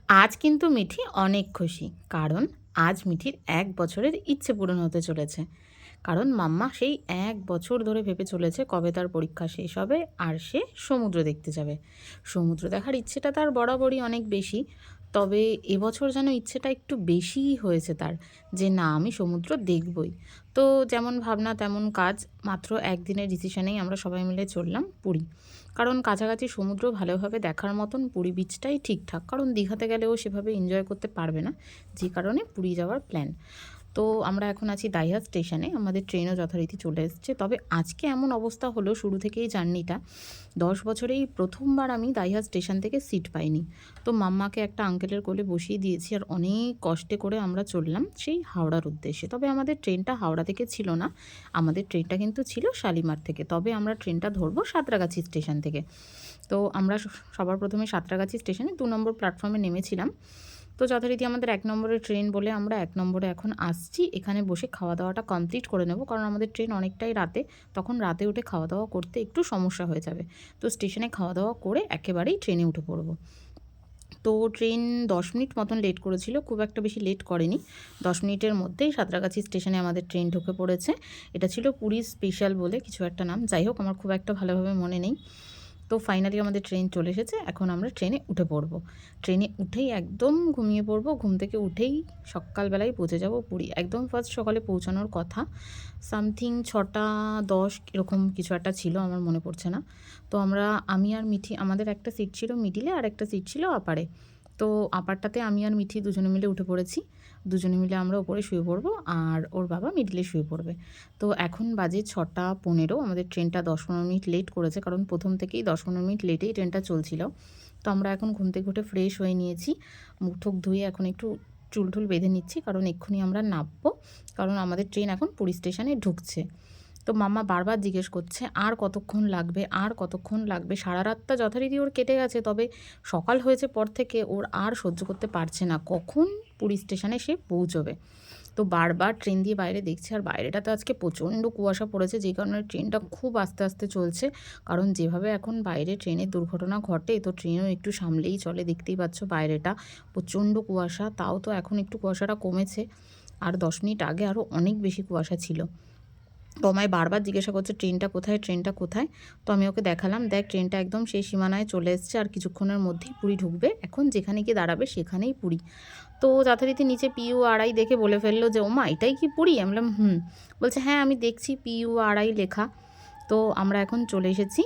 আজ কিন্তু মিঠি অনেক খুশি, কারণ আজ মিঠির ১ বছরের ইচ্ছে পূরণ হতে চলেছে। কারণ মাম্মা সেই ১ বছর ধরে ভেবে চলেছে কবে তার পরীক্ষা শেষ হবে আর সে সমুদ্র দেখতে যাবে। সমুদ্র দেখার ইচ্ছেটা তার বরাবরই অনেক বেশি, তবে এবছর যেন ইচ্ছেটা একটু বেশিই হয়েছে তার, যে না আমি সমুদ্র দেখবই। তো যেমন ভাবনা তেমন কাজ, মাত্র একদিনের ডিসিশনেই আমরা সবাই মিলে চললাম পুরী। কারণ কাছাকাছি সমুদ্র ভালোভাবে দেখার মতন পুরী বিচটাই ঠিকঠাক, কারণ দীঘাতে গেলেও সেভাবে এনজয় করতে পারবে না, যে কারণে পুরী যাওয়ার প্ল্যান। তো আমরা এখন আছি দাইহাট স্টেশনে, আমাদের ট্রেনও যথারীতি চলে এসেছে। তবে আজকে এমন অবস্থা হলো শুরু থেকেই জার্নিটা, 10 বছরেই প্রথমবার আমি দাইহাট স্টেশন থেকে সিট পাইনি। তো মাম্মাকে একটা আঙ্কেলের কোলে বসিয়ে দিয়েছি, আর অনেক কষ্টে করে আমরা চললাম সেই হাওড়ার উদ্দেশ্যে। তবে আমাদের ট্রেনটা হাওড়া থেকে ছিল না, আমাদের ট্রেনটা কিন্তু ছিল শালিমার থেকে। তবে আমরা ট্রেনটা ধরবো সাঁতরাগাছি স্টেশন থেকে। তো আমরা সবার প্রথমে সাঁতরাগাছি স্টেশনে 2 নম্বর প্ল্যাটফর্মে নেমেছিলাম। তো যথারীতি আমাদের 1 নম্বরের ট্রেন বলে আমরা 1 নম্বরে এখন আসছি। এখানে বসে খাওয়া দাওয়াটা কমপ্লিট করে নেব, কারণ আমাদের ট্রেন অনেকটাই রাতে, তখন রাতে উঠে খাওয়া দাওয়া করতে একটু সমস্যা হয়ে যাবে। তো স্টেশনে খাওয়া দাওয়া করে একেবারেই ট্রেনে উঠে পড়ব। তো ট্রেন 10 মিনিট মতন লেট করেছিল, খুব একটা বেশি লেট করেনি। 10 মিনিটের মধ্যেই সাঁতরাগাছি স্টেশনে আমাদের ট্রেন ঢুকে পড়েছে। এটা ছিল পুরী স্পেশাল বলে কিছু একটা নাম, যাই হোক আমার খুব একটা ভালোভাবে মনে নেই। তো ফাইনালি আমাদের ট্রেন চলে এসেছে, এখন আমরা ট্রেনে উঠে পড়ব। ট্রেনে উঠেই একদম ঘুমিয়ে পড়ব, ঘুম থেকে উঠেই সকালবেলায় পৌঁছে যাব পুরী। একদম ফার্স্ট সকালে পৌঁছানোর কথা, সামথিং 6টা 10 এরকম কিছু একটা ছিল, আমার মনে পড়ছে না। তো আমি আর মিঠি, আমাদের একটা সিট ছিল মিডিলে আর একটা সিট ছিল আপারে। তো আপারটাতে আমি আর মিঠি দুজনে মিলে উঠে পড়েছি। দুজনে মিলে আমরা ওপরে শুয়ে পড়বো, আর ওর বাবা মিডিলে শুয়ে পড়বে। তো এখন বাজে 6টা 15, আমাদের ট্রেনটা 10-15 মিনিট লেট করেছে, কারণ প্রথম থেকেই 10-15 মিনিট লেটেই ট্রেনটা চলছিল। তো আমরা এখন ঘুম থেকে উঠে ফ্রেশ হয়ে নিয়েছি, মুখ টুক ধুয়ে এখন একটু চুল টুল বেঁধে নিচ্ছি, কারণ এক্ষুনি আমরা নামবো, কারণ আমাদের ট্রেন এখন পুরী স্টেশনে ঢুকছে। তো মাম্মা বারবার জিজ্ঞেস করছে আর কতক্ষণ লাগবে, আর কতক্ষণ লাগবে। সারা রাতটা যথারীতি ওর কেটে গেছে, তবে সকাল হয়েছে পর থেকে ওর আর সহ্য করতে পারছে না কখন পুরী স্টেশনে সে পৌঁছবে। তো বারবার ট্রেন দিয়ে বাইরে দেখছি, আর বাইরেটাতে আজকে প্রচণ্ড কুয়াশা পড়েছে, যে কারণে ট্রেনটা খুব আস্তে আস্তে চলছে। কারণ যেভাবে এখন বাইরে ট্রেনের দুর্ঘটনা ঘটে, তো ট্রেনও একটু সামলেই চলে। দেখতেই পাচ্ছ বাইরেটা প্রচণ্ড কুয়াশা, তাও তো এখন একটু কুয়াশাটা কমেছে, আর 10 মিনিট আগে আরও অনেক বেশি কুয়াশা ছিল। তো আমায় বারবার জিজ্ঞাসা করছে ট্রেনটা কোথায়, ট্রেনটা কোথায়। তো আমি ওকে দেখালাম, দেখ ট্রেনটা একদম সেই সীমানায় চলে এসছে, আর কিছুক্ষণের মধ্যেই পুরী ঢুকবে, এখন যেখানে গিয়ে দাঁড়াবে সেখানেই পুরী। তো যথারীতি নিচে পিইউ আড়াই দেখে বলে ফেললো যে ওমা এটাই কি পুরী? আমি বললাম হুম। বলছে হ্যাঁ আমি দেখছি পিইউ আড়াই লেখা। তো আমরা এখন চলে এসেছি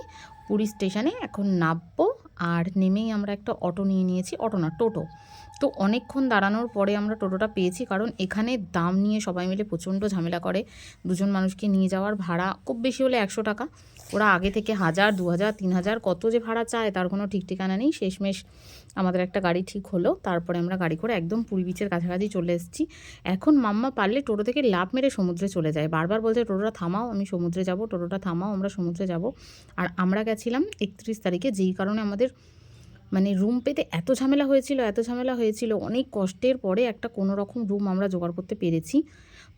পুরী স্টেশনে, এখন নামবো। আর নেমেই আমরা একটা অটো নিয়ে নিয়েছি, অটো না টোটো। তো অনেকক্ষণ দাঁড়ানোর পরে আমরা টোটোটা পেয়েছি, কারণ এখানে দাম নিয়ে সবাই মিলে প্রচণ্ড ঝামেলা করে। দুজন মানুষকে নিয়ে যাওয়ার ভাড়া খুব বেশি হলে 100 টাকা, ওরা আগে থেকে 1000 2000 3000 কত যে ভাড়া চায় তার কোনো ঠিক ঠিকানা নেই। শেষমেশ আমাদের একটা গাড়ি ঠিক হলো, তারপরে আমরা গাড়ি করে একদম পুরী বিচের কাছাকাছি চলে এসেছি। এখন মাম্মা পারলে টোটো থেকে লাফ মেরে সমুদ্রে চলে যায়, বারবার বলছে টোটোটা থামাও আমি সমুদ্রে যাব, টোটোটা থামাও আমরা সমুদ্রে যাব। আর আমরা গেছিলাম 31 তারিখে, যেই কারণে আমাদের মানে রুম পেতে এত ঝামেলা হয়েছিল, এত ঝামেলা হয়েছিল, অনেক কষ্টের পরে একটা কোনো রকম রুম আমরা জোগাড় করতে পেরেছি।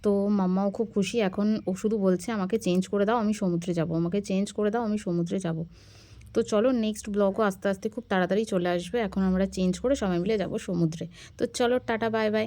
তো মাম্মাও খুব খুশি, এখন ও শুধু বলছে আমাকে চেঞ্জ করে দাও আমি সমুদ্রে যাব, আমাকে চেঞ্জ করে দাও আমি সমুদ্রে যাব। তো চলো নেক্সট ব্লগও আস্তে আস্তে খুব তাড়াতাড়ি চলে আসবে, এখন আমরা চেঞ্জ করে সবাই মিলে যাব সমুদ্রে। তো চলো টাটা বাই বাই।